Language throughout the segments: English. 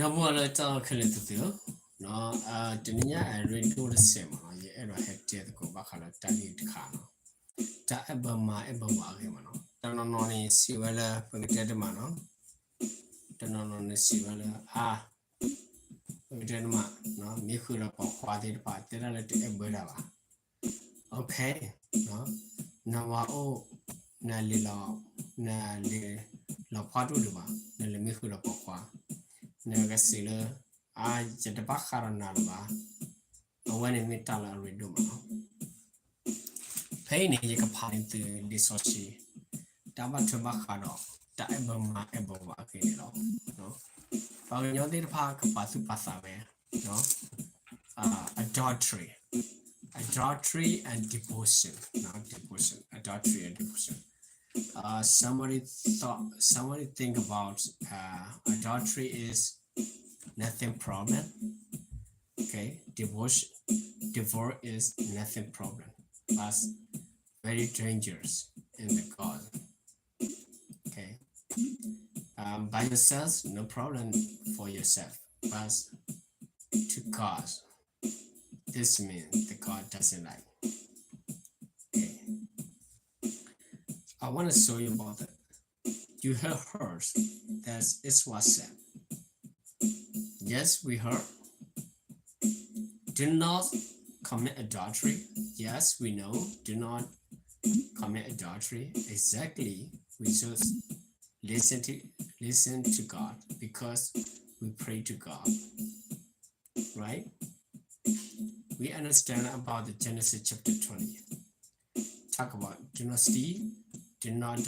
double talk a little. No, Denia, I read to the same. You ever had to go back on a tiny cano. Ta ebama ebama himano. Tanononi siwela pagated mano. Tanononi siwela pagated ma. No, Mikura quadid part, let ebera. Okay, no, Nawao Nalila Nali La Paduba, Nalimikura Papa, Nagasila, I Jetabakara Nalba, and when in Mitala Reduma. Pain in Yakapan to Disochi, Dama Tabakado, Daibama Ebova, no. Pagano Park Patu Pasave, no, adultery. Adultery and devotion, not devotion, adultery and devotion. Somebody think about adultery is nothing problem. Okay, divorce is nothing problem. That's very dangerous in the God. Okay, by yourself, no problem for yourself, but to God. This means the God doesn't like. Okay. I want to show you about that. You have heard that it was said. Yes, we heard. Do not commit adultery. Yes, we know. Do not commit adultery. Exactly. We should listen to God because we pray to God. Right? We understand about the Genesis chapter 20. Talk about do not steal, do not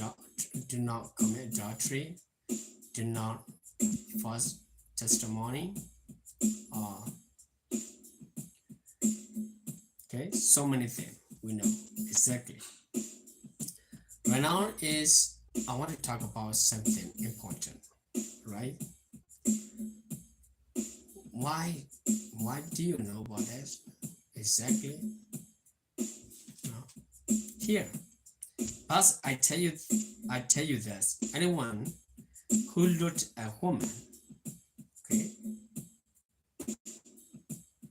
commit adultery, do not false testimony. Okay, so many things we know exactly. Right now I want to talk about something important, right? Why do you know about that? Exactly. No. Here, as I tell you this. Anyone who looked a woman, okay,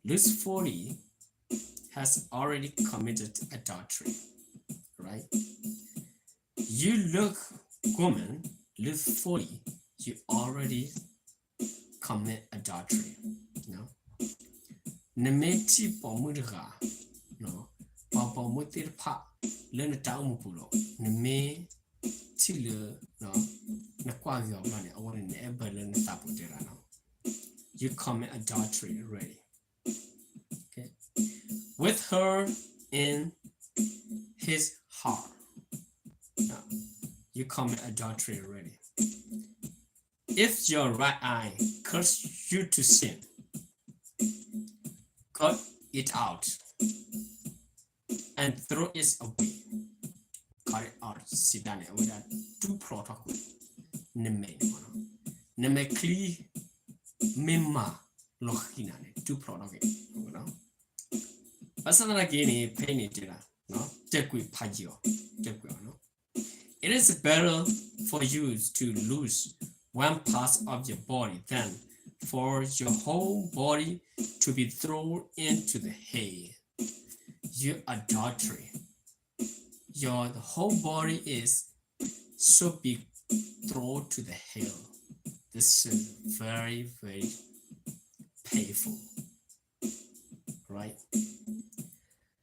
looks 40 has already committed adultery, right? You look woman, look 40, you already commit adultery. No. Nemeti pomudra, no. Papa mutir pa, learn a town pulo. Neme tiller, no. Naquavio money, I want to never learn the tapu derano. You commit adultery already. Okay. With her in his heart. No. You commit adultery already. If your right eye curses you to sin, cut it out and throw it away. Cut it out. Sit down with that two protocol. Neme kli mimma lohinane two protocol. Pasal lagi ni pain itu lah. No, tekui pajio, no. It is better for you to lose one part of your body than for your whole body to be thrown into the hell. You adultery. Your whole body should be thrown to the hell. This is very, very painful. Right?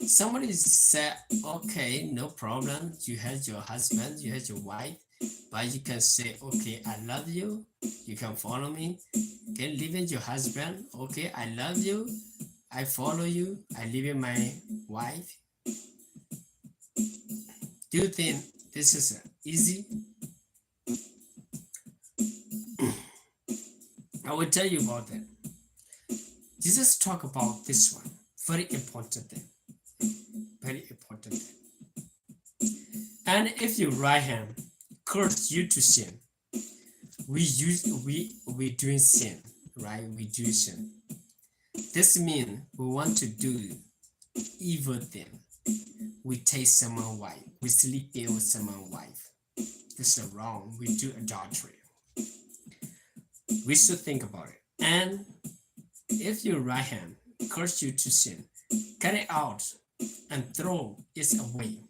Somebody said, okay, no problem. You had your husband, you had your wife, but you can say, okay, I love you. You can follow me. Okay, leaving your husband. Okay, I love you. I follow you. I leaving my wife. Do you think this is easy? I will tell you about that. Jesus talk about this one. Very important thing. Very important thing. And if your right hand curse you to sin, we doing sin, right? We do sin. This means we want to do evil thing. We take someone's wife. We sleep in with someone's wife. This is wrong. We do adultery. We should think about it. And if your right hand curses you to sin, cut it out and throw it away.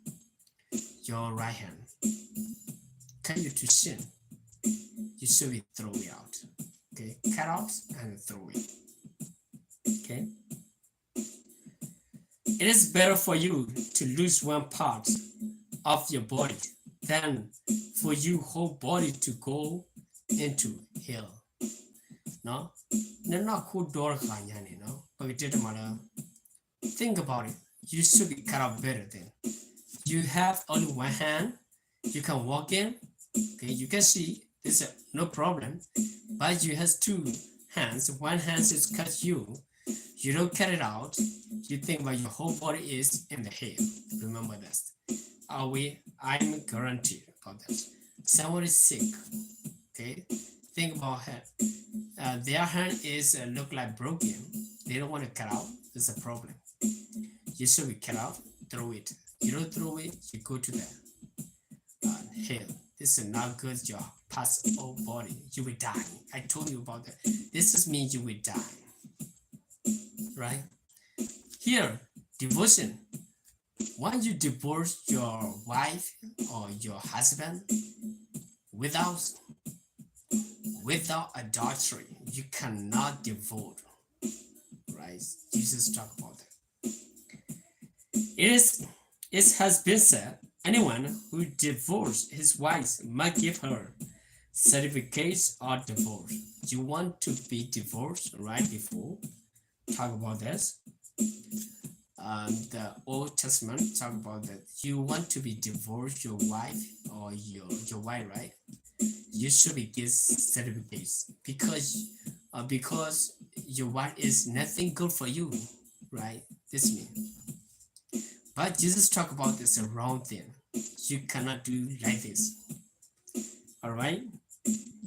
Your right hand cut you to sin, you should be throw it out. Okay, cut out and throw it. Okay. It is better for you to lose one part of your body than for your whole body to go into hell. No? Think about it. You should be cut out better then. You have only one hand, you can walk in, okay, you can see, there's no problem, but you have two hands, one hand is cut you don't cut it out, you think about your whole body is in the hair. Remember that. I'm guaranteed about that. Someone is sick, okay, think about it. Their hand is look like broken, they don't want to cut out, there's a problem. You should be cut out, throw it. You don't throw it, you go to the hair. This is not good, your past old body, you will die. I told you about that. This just means you will die, right? Here, devotion. When you divorce your wife or your husband without adultery, you cannot divorce, right? Jesus talked about that. It has been said, anyone who divorced his wife might give her certificates of divorce. You want to be divorced right before? Talk about this. The Old Testament talk about that. You want to be divorced your wife or your wife, right? You should be give certificates because your wife is nothing good for you, right? This means. But Jesus talk about this a wrong thing. You cannot do like this. All right.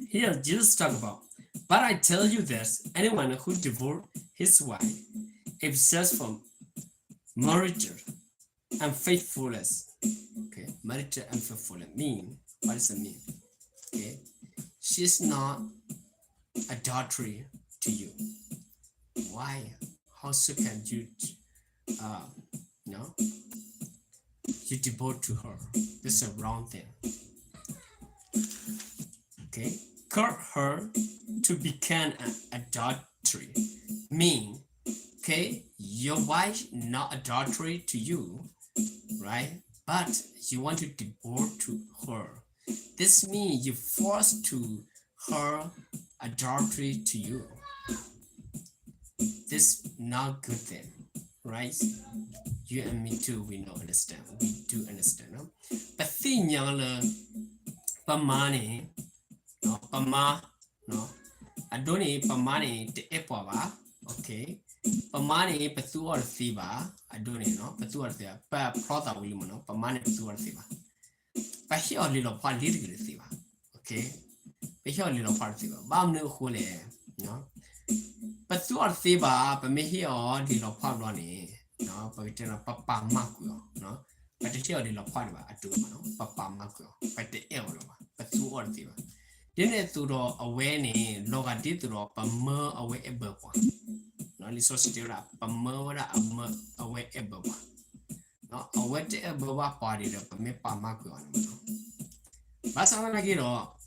Here Jesus talk about. But I tell you this: anyone who divorced his wife, if just from marriage and faithfulness. Okay, marriage and faithfulness mean, what does it mean? Okay, she's not adultery to you. Why? How so can you you devote to her? This is a wrong thing. Okay, curse her to become an adultery mean, okay, your wife not adultery to you, right? But you want to divorce to her. This means you force to her adultery to you. This not good thing, right? You and me too, we know understand. We do understand. No? But thing young pamani, no pama, no. I don't need pamani the epova, okay. Pamani patu or thiba, I don't know, patu or the product will you know, pamani patu or thiba. But here a little part little thiba, okay. But here a little part thiba, bam no hole, no. Patu or thiba, but me here little part running. No, but it's a papa macuo, no, but the child in a part of a two, papa macuo, but the elder, but two or two. Didn't to draw away any loga did draw a mer away a burp one. No, so still up a murder a mer away a burp one. No, a wet a burp party of a mepa macuo. But some like it all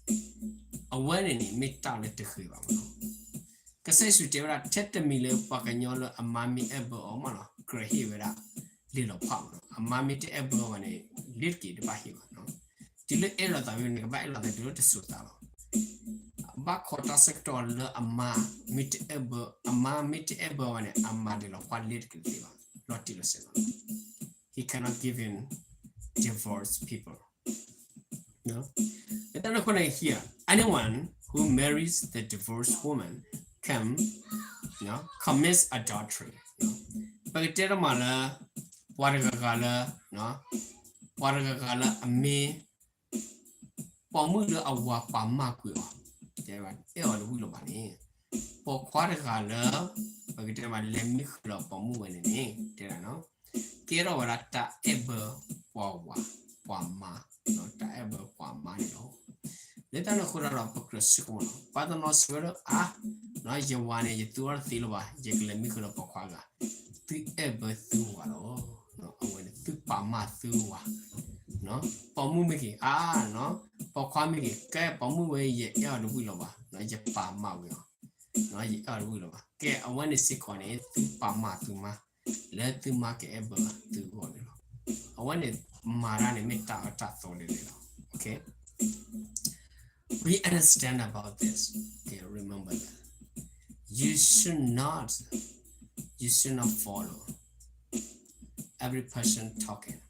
a wedding mid talent to Hiva. Because you tell that tetamile pacanola a mammy ever or mono. Crahivera, little pound, a mammy to ever on a little by him, no? Till the error that you never buy the little sutalo. Backwater sector, a ma, meet ever, a ma, meet ever on a madil of one little fever, not till a seven. He cannot give in divorce people. No? But then when I hear anyone who marries the divorced woman can, commits adultery. But it a mala, water no, water a me, Pomuda a wapa macuo. There are the willow bunny. For quarter color, but it ever let me club pomu and in there no. Get over at ever wawa, wama, not ever wama. Let us go up a crystal, but no sweater, no you want you do or silva you let me go quaga the ever through no I want to pama through no pomu miki no pokwamiki ke pomu we ye ya the wheel no you pama will no you are will ke I want to sick on it pama tuma let the market ever do I want it marani meta okay we understand about this okay remember that you should not follow every person talking.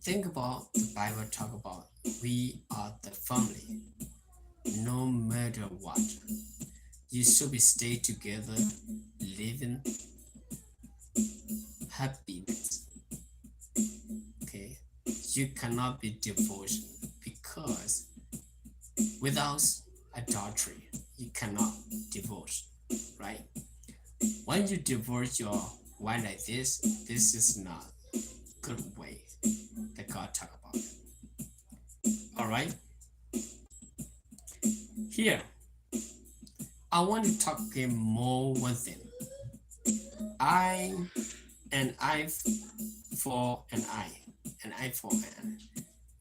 Think about the Bible talk about we are the family no matter what you should be stay together living happiness okay you cannot be divorced because without adultery you cannot divorce right when you divorce your wife like this is not good way that God talk about all right here I want to talk more one thing I and I for an I for an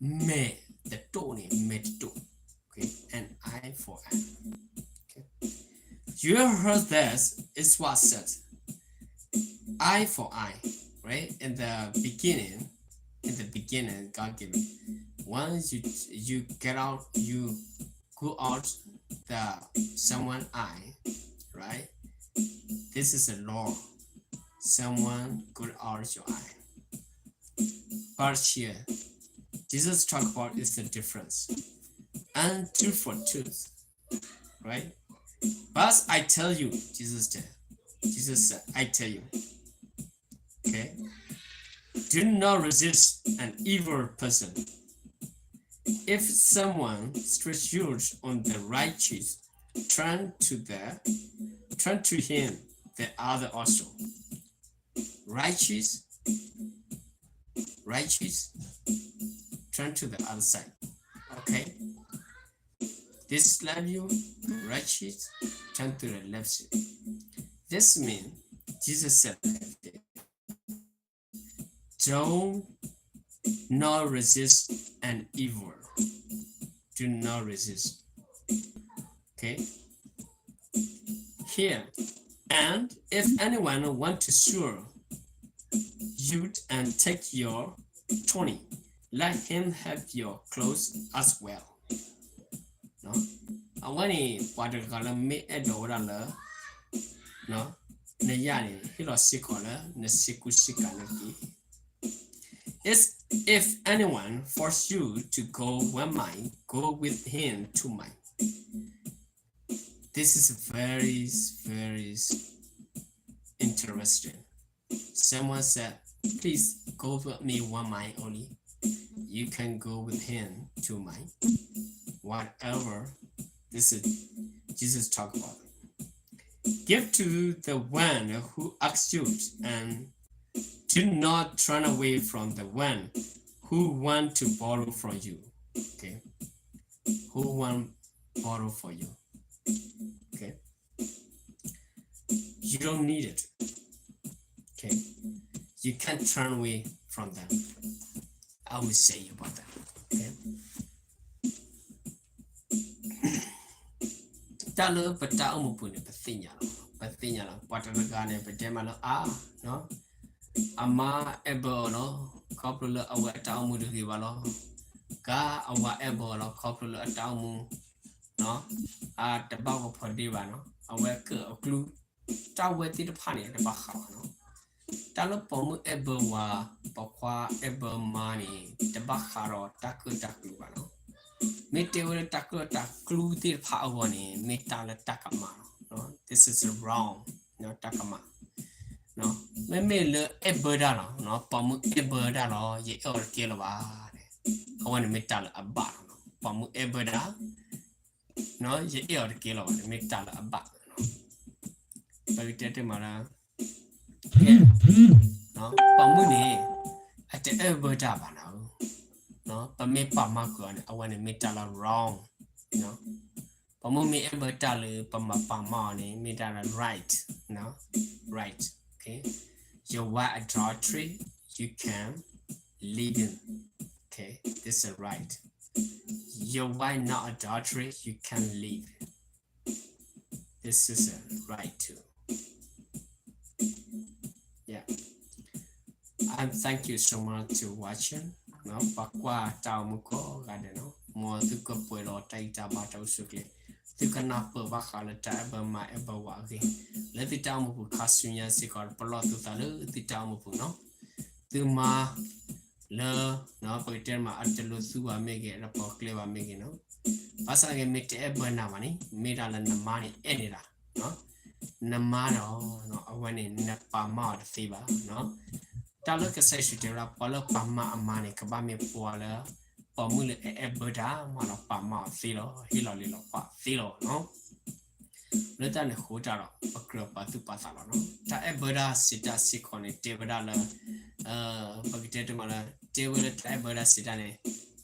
me the tone me to okay and I for an okay you heard this is what says eye for eye right in the beginning God given once you get out you go out the someone eye right this is a law someone go out your eye but here Jesus talk about is the difference and tooth for tooth right but I tell you Jesus said I tell you okay do not resist an evil person if someone stretches yours on the right cheek turn to him the other also right cheek turn to the other side okay this slap you right cheek turn to the left cheek this means Jesus said don't not resist an evil do not resist okay here and if anyone want to sue you and take your 20 let him have your clothes as well no I want to what the color me a dollar no ne yani hilo sikola ne sikushikana if anyone force you to go one mile go with him 2 miles this is very interesting someone said please go with me 1 mile only you can go with him 2 miles whatever this is Jesus talk about give to the one who asks you and do not turn away from the one who want to borrow from you okay who want borrow for you okay you don't need it okay you can't turn away from them I will say about that okay talo pata umupune patinya lo patana patema lo no ama ebo lo couple awa tamu de balo ka awa ebo lo couple atamu no tabago phodi ba no awa ke oklu tawe ti de phane de ba kha no talo pomu ebo wa pakwa ebo mani de ba kha ro takku ba no mete wala taklu ti pha awani meta la takama no this is wrong no takama no me le ebada no pamu ebada lo ye or ke lo ba awani meta la abba no pamu ebada no ye or ke lo meta la abba no bagite mara no pamu ni ate ebada ba no pa me pa ma ko I want to make that wrong no me ever tell you, me right, no, right, okay. You white adultery, you can live in, okay. This is right. You white not adultery, you can live. This is a right too. Yeah. Thank you so much to watching. No, pakwa tao muko gade no. Mo tu ko puelo taita bata usukle. Tu kana po bakala ta eba ma eba wagi. Le ti tao muku kasunya sikor polo tu talu ti tao muku no. Tu ma le no pagiter ma atelo suwa mege na po kleva mege no. Pasa ge mete eba na mani, meda la na mani enira, no. Na mano no awani na pa ma de fiba, no. Ta lo ka sai su te ra pa lo pa ma amane ka ba me po la pa mu le e boda ma lo pa ma fi lo hi lo li lo pa fi lo no le ta ne ho ta ro pa kro pa tu pa sa lo no ta e boda sita si ko ne te boda la pa ki te te ma la te boda ta e boda sita ne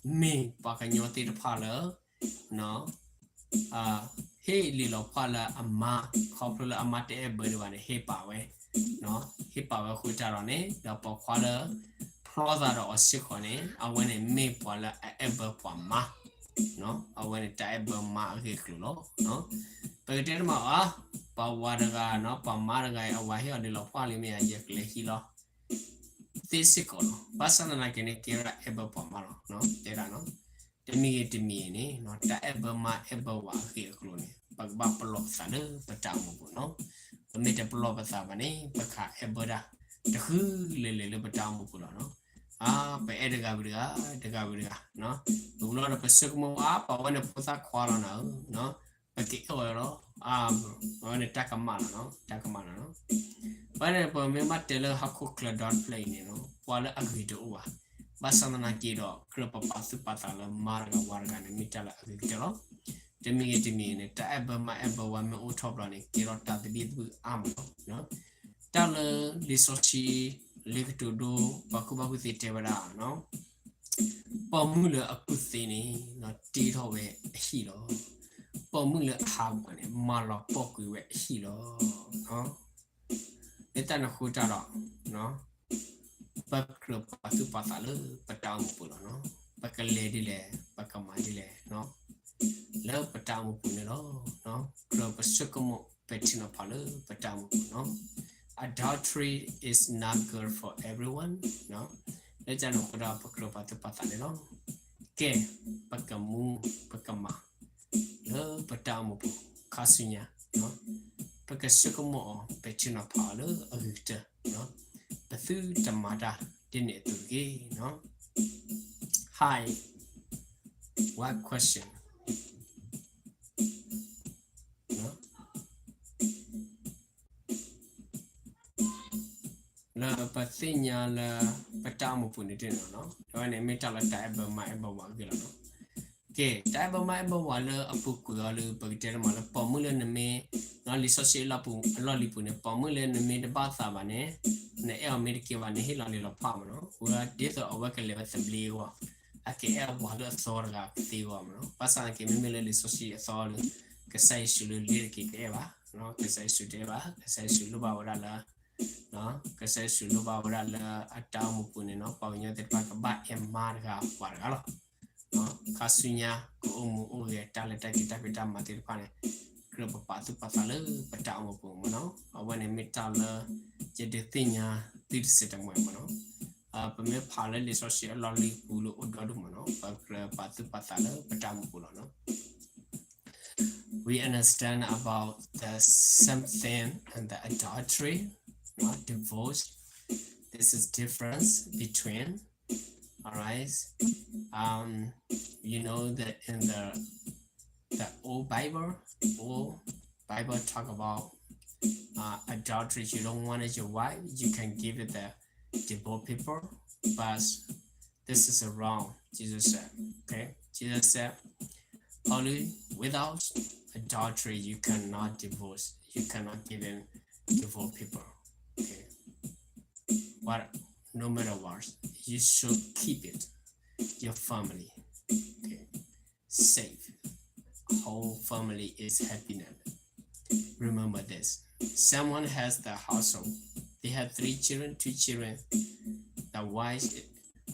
me pa ka nyo te de pa la no he li lo pa la ama ko pro la ama te e boda ne he pa we no he pa we ho ta ro ne da pa kwa la Prother or sick on it, I went and me pola ever ma, no, I went to ever ma hiclo, no, but tell ma but what a guy, no, pa maraga, a wahi on the lopali me a yakle hilo. This sickle, Bassan like an ekira ever pomaro, no, there are no, the me to me, not that ever ma ever wa hiclo, but buffalo saddle, but tamu, no, the meta blob of Savane, but car ebera, the who lily but tamu, no. Pe edega bria no tu lo pe sukmo pa wana puta kwala no pe ki oro wana takamana no wana po me matelo hakku kla dot play ni no wala agrido wa basana na kido kropa pasu patala marga warga ni mitala agrido demi ne ta eba ma eba wa me utopla ni kiro ta bi am no tala lisochi live to do baku si tebada no pomula akusini no tito we hilo pomula habane malo poku we hilo no etana hutara no bakro pasu pasalu patang pulo no bakale dile bakamadi le no le patang pulo no kro pasukomo petina palu patang no adultery is not good for everyone, no. Let's just put up a crop at the pathano. Ke, pakamu, pakama, lo patamu, casunya, no. Pakasukomo, petina palo, a victor, no. The food tamata didn't to gay, no. Hi, what question? La patinya la patamu punite no wane metala taiba mai ba wa gila no ke taiba mai ba wa la apu ku la pagiter ma la pomule ne me na li so se la pu la li pu ne pomule ne me de ba sa ba ne ne e amerike wa ne hila ni la pa no wa de so wa ke le ba sembli wa ake e wa la so ga ti wa no pasa ke me le li so si so ke sai su le ke e ba no ke sai su de ba ke sai su lu ba wa la no que se sulu ba bra la atamu pune no pa nya te pa ba e marga warga lo no kasunya ko umu uge tale ta kita pita mati pa ne kro pa tu pa sale pa ta mu pu no awane metal je de tinya tit se ta mo no pa me pha le le so si lo li pu lo o do no pa tu pa sale pa ta mu pu lo no we understand about the something and the adultery, not divorce. This is difference between, all right. You know that in the old Bible talk about adultery. You don't want it your wife, you can give it the divorce people, but this is wrong. Jesus said, okay. Jesus said, only without adultery you cannot divorce. You cannot give in divorce people. Okay. But no matter what, you should keep it, your family, okay, safe. whole family is happiness. Remember this. Someone has the household. They have 3 children, 2 children. The wife,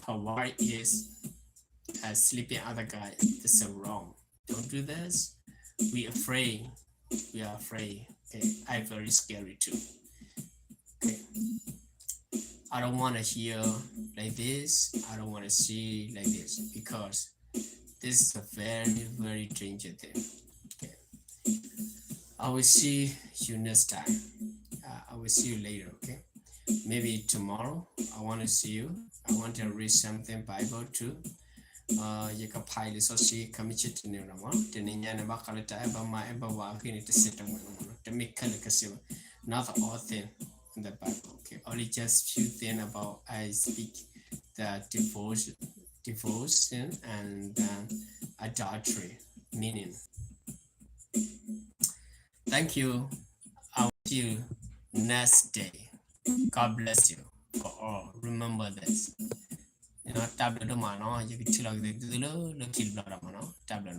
her wife is sleeping other guy. This is wrong. Don't do this. We are afraid. Okay, I'm very scary too. Okay. I don't want to hear like this. I don't want to see like this because this is a very, very dangerous thing. Okay. I will see you next time. I will see you later. Okay. Maybe tomorrow I want to see you. I want to read something Bible too. You can pilot so see committed to new one. The Nina Bakalita ever my ever walk in it to sit on to make Kalakasiva. Not all thing in the Bible. Okay. Only just few things about I speak the devotion and adultery meaning. Thank you. I'll see you next day. God bless you for all. Remember this. You know, tablet man, you can chill out the kill blood, tablet.